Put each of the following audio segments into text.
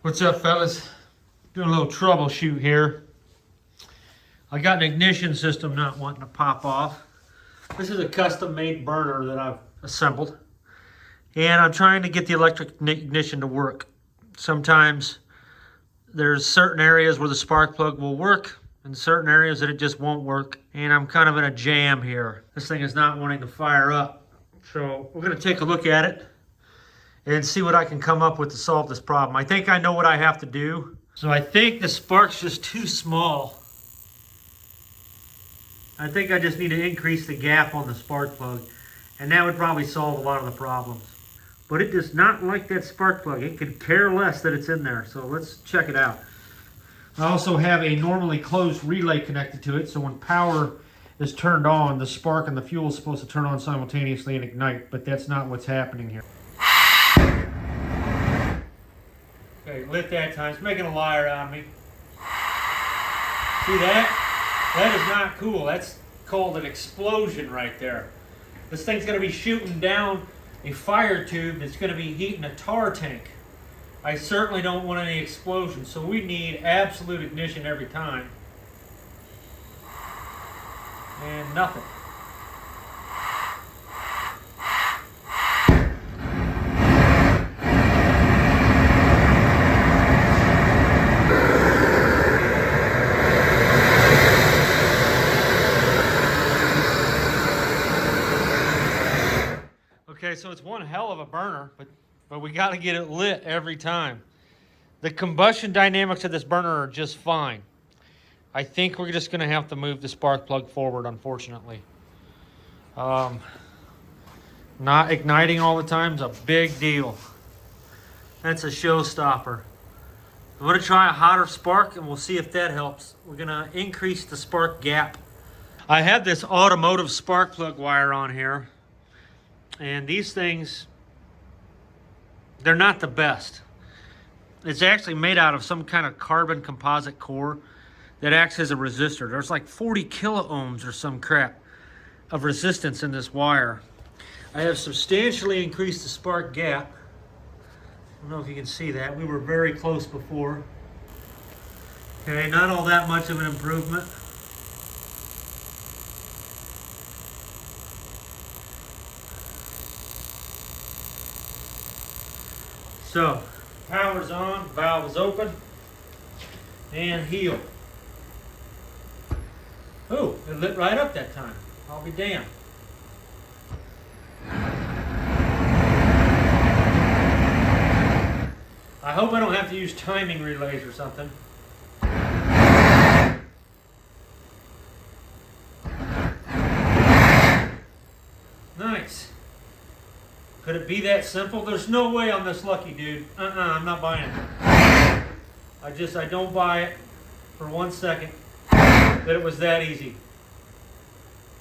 What's up, fellas? Doing a little troubleshoot here. I got an ignition system not wanting to pop off. This is a custom-made burner that I've assembled. And I'm trying to get the electric ignition to work. Sometimes there's certain areas where the spark plug will work and certain areas that it just won't work. And I'm kind of in a jam here. This thing is not wanting to fire up. So we're going to take a look at it and see what I can come up with to solve this problem. I think I know what I have to do. So I think the spark's just too small. I think I just need to increase the gap on the spark plug, and that would probably solve a lot of the problems. But it does not like that spark plug. It could care less that it's in there, so let's check it out. I also have a normally closed relay connected to it, so when power is turned on, the spark and the fuel is supposed to turn on simultaneously and ignite, but that's not what's happening here. Okay, lit that time. It's making a liar out of me. See that? That is not cool. That's called an explosion right there. This thing's going to be shooting down a fire tube that's going to be heating a tar tank. I certainly don't want any explosions, so we need absolute ignition every time. And nothing. Okay, so it's one hell of a burner, but we got to get it lit every time. The combustion dynamics of this burner are just fine. I think we're just going to have to move the spark plug forward, unfortunately. Not igniting all the time is a big deal. That's a showstopper. I'm going to try a hotter spark, and we'll see if that helps. We're going to increase the spark gap. I have this automotive spark plug wire on here. And these things, they're not the best. It's actually made out of some kind of carbon composite core that acts as a resistor. There's like 40 kiloohms or some crap of resistance in this wire. I have substantially increased the spark gap. I don't know if you can see that. We were very close before. Okay, not all that much of an improvement. So, power's on, valve is open, and heel. Ooh, it lit right up that time. I'll be damned. I hope I don't have to use timing relays or something. Nice. Could it be that simple? There's no way I'm this lucky, dude. I'm not buying it. I don't buy it for 1 second that it was that easy.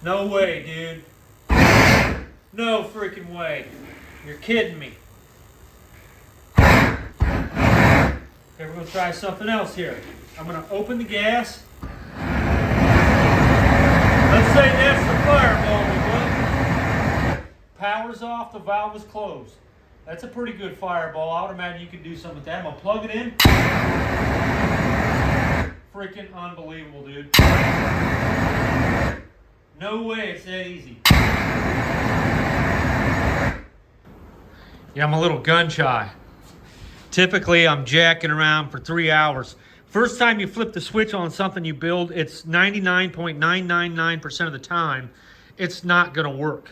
No way, dude. No freaking way. You're kidding me. Okay, we're going to try something else here. I'm going to open the gas. Let's say that's the fireball we want. Power's off, the valve is closed. That's a pretty good fireball. I would imagine you could do something with that. I'm going to plug it in. Freaking unbelievable, dude. No way it's that easy. Yeah, I'm a little gun shy. Typically, I'm jacking around for 3 hours. First time you flip the switch on something you build, it's 99.999% of the time, it's not going to work.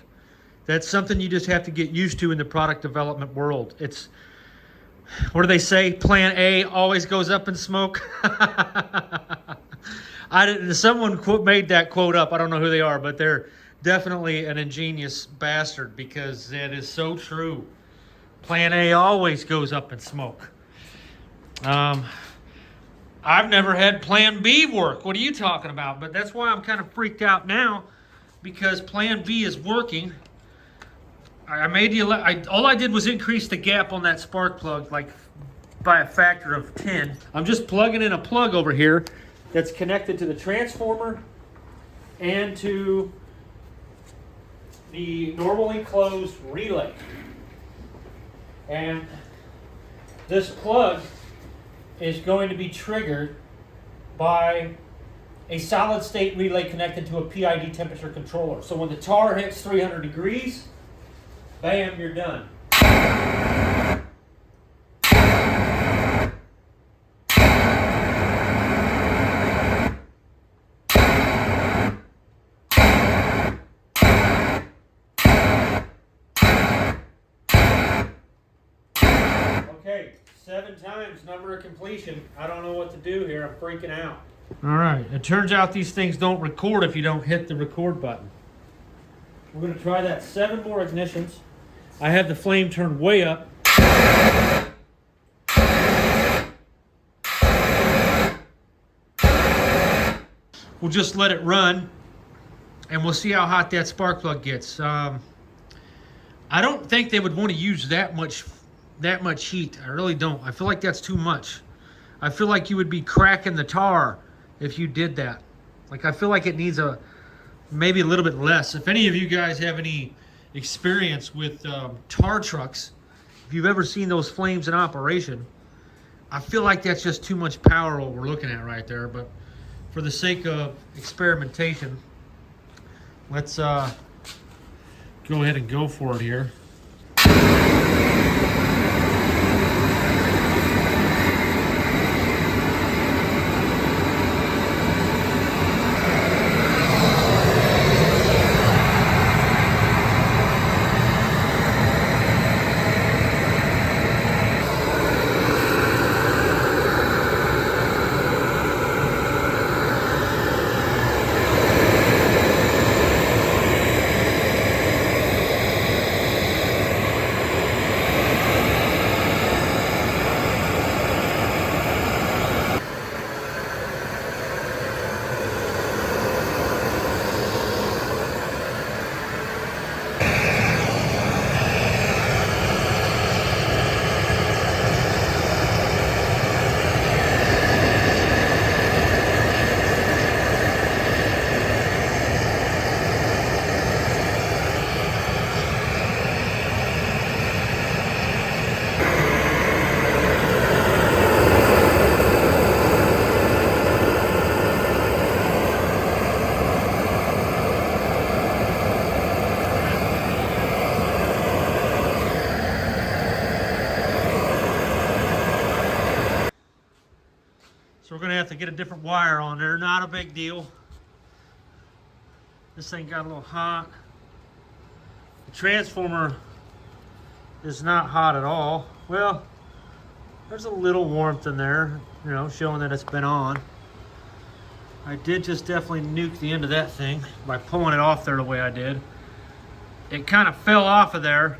That's something you just have to get used to in the product development world. It's, what do they say? Plan A always goes up in smoke. Someone made that quote up. I don't know who they are, but they're definitely an ingenious bastard because it is so true. Plan A always goes up in smoke. I've never had Plan B work. What are you talking about? But that's why I'm kind of freaked out now because Plan B is working. I made all I did was increase the gap on that spark plug like by a factor of 10. I'm just plugging in a plug over here that's connected to the transformer and to the normally closed relay. And this plug is going to be triggered by a solid state relay connected to a PID temperature controller. So when the tar hits 300 degrees, bam, you're done. Okay, 7 times, number of completion. I don't know what to do here. I'm freaking out. All right, it turns out these things don't record if you don't hit the record button. We're going to try that 7 more ignitions. I have the flame turned way up. We'll just let it run, and we'll see how hot that spark plug gets. I don't think they would want to use that much heat. I really don't. I feel like that's too much. I feel like you would be cracking the tar if you did that. Like, I feel like it needs maybe a little bit less. If any of you guys have any experience with tar trucks, if you've ever seen those flames in operation, I feel like that's just too much power what we're looking at right there. But for the sake of experimentation, let's go ahead and go for it here. So we're going to have to get a different wire on there. Not a big deal. This thing got a little hot. The transformer is not hot at all. Well, there's a little warmth in there, you know, showing that it's been on. I did just definitely nuke the end of that thing by pulling it off there the way I did. It kind of fell off of there.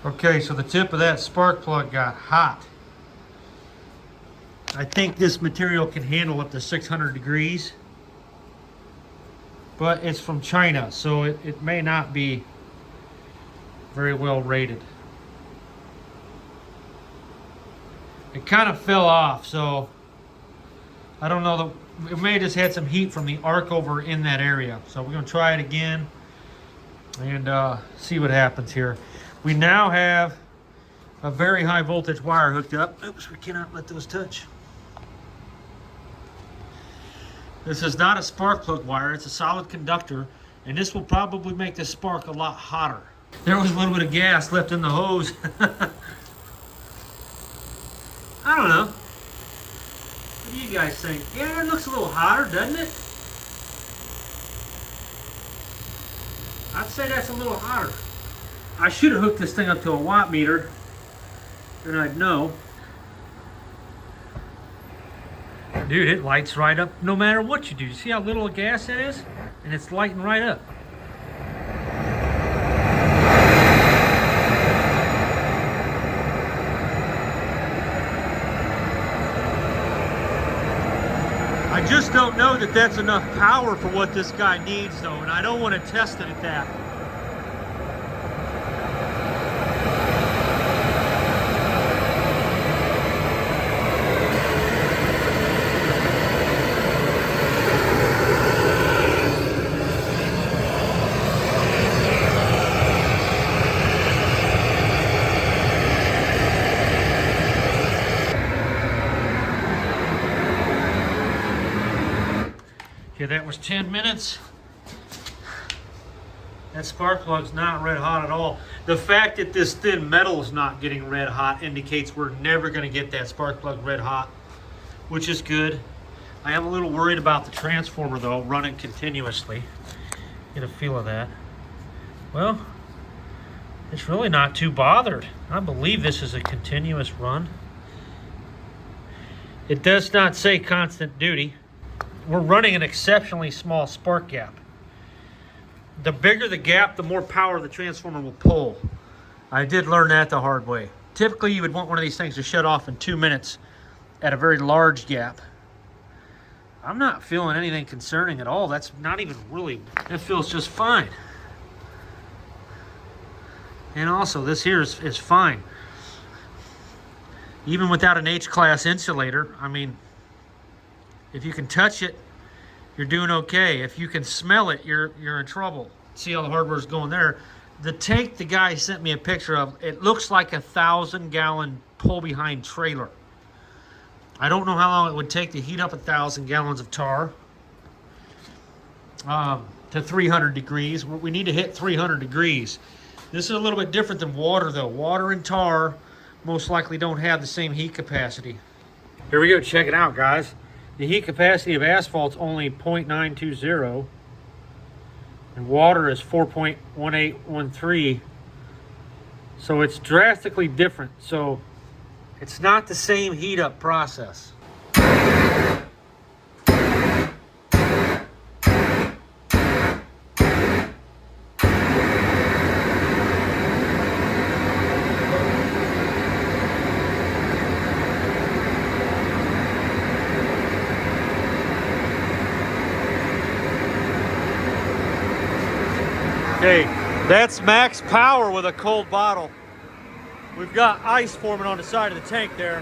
Okay, so the tip of that spark plug got hot. I think this material can handle up to 600 degrees, but it's from China, so it may not be very well rated. It kind of fell off, so I don't know, it may have just had some heat from the arc over in that area. So we're going to try it again and see what happens here. We now have a very high voltage wire hooked up. Oops, we cannot let those touch. This is not a spark plug wire, it's a solid conductor, and this will probably make the spark a lot hotter. There was a little bit of gas left in the hose. I don't know. What do you guys think? Yeah, it looks a little hotter, doesn't it? I'd say that's a little hotter. I should have hooked this thing up to a watt meter, then I'd know. Dude, it lights right up no matter what you do. You see how little gas it is? And it's lighting right up. I just don't know that that's enough power for what this guy needs, though, and I don't want to test it at that. Okay, that was 10 minutes. That spark plug's not red hot at all. The fact that this thin metal is not getting red hot indicates we're never going to get that spark plug red hot, which is good. I am a little worried about the transformer though, running continuously. Get a feel of that. Well, it's really not too bothered. I believe this is a continuous run. It does not say constant duty. We're running an exceptionally small spark gap. The bigger the gap, the more power the transformer will pull. I did learn that the hard way. Typically, you would want one of these things to shut off in 2 minutes at a very large gap. I'm not feeling anything concerning at all. That's not even really, that feels just fine. And also, this here is fine. Even without an H-class insulator, I mean, if you can touch it, you're doing okay. If you can smell it, you're in trouble. See how the hardware's going there. The tank the guy sent me a picture of, it looks like a 1,000-gallon pull-behind trailer. I don't know how long it would take to heat up 1,000 gallons of tar to 300 degrees. We need to hit 300 degrees. This is a little bit different than water, though. Water and tar most likely don't have the same heat capacity. Here we go, check it out, guys. The heat capacity of asphalt's only 0.920, and water is 4.1813. So it's drastically different. So it's not the same heat up process. Okay, that's max power with a cold bottle. We've got ice forming on the side of the tank there.